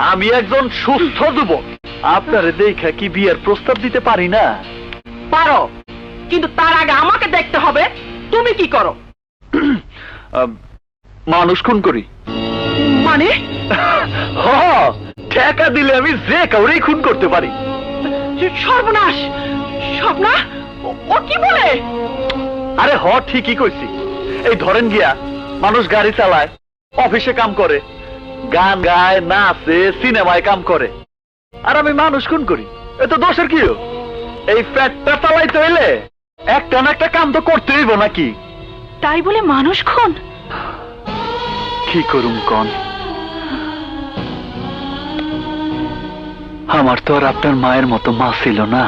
আমি একজন সুস্থ যুবক, আপনারে দেখা কি বিয়ের প্রস্তাব দিতে পারি না? পারো, কিন্তু তার আগে আমাকে দেখতে হবে তুমি কি করো। মানুষ খুন করি। মানে? হ, টাকা দিলে আমি যে কাউরেই খুন করতে পারি। সর্বনাশ! স্বপ্না, ও কি বলে? আরে হ, ঠিকই কইছি। এই ধরেন গিয়া মানুষ গাড়ি চালায়, অফিসে কাম করে, গান গায়, নাচে, সিনেমায় কাম করে, আর আমি মানুষ খুন করি। এ তো দোষের কি? এই ফ্যাটটা চালাইতে হইলে একটা না একটা কাম তো করতে হইব নাকি? তাই বলে মানুষ খুন? কি করুম কন? আমার তো আর আপনার মায়ের মতো মা ছিল না।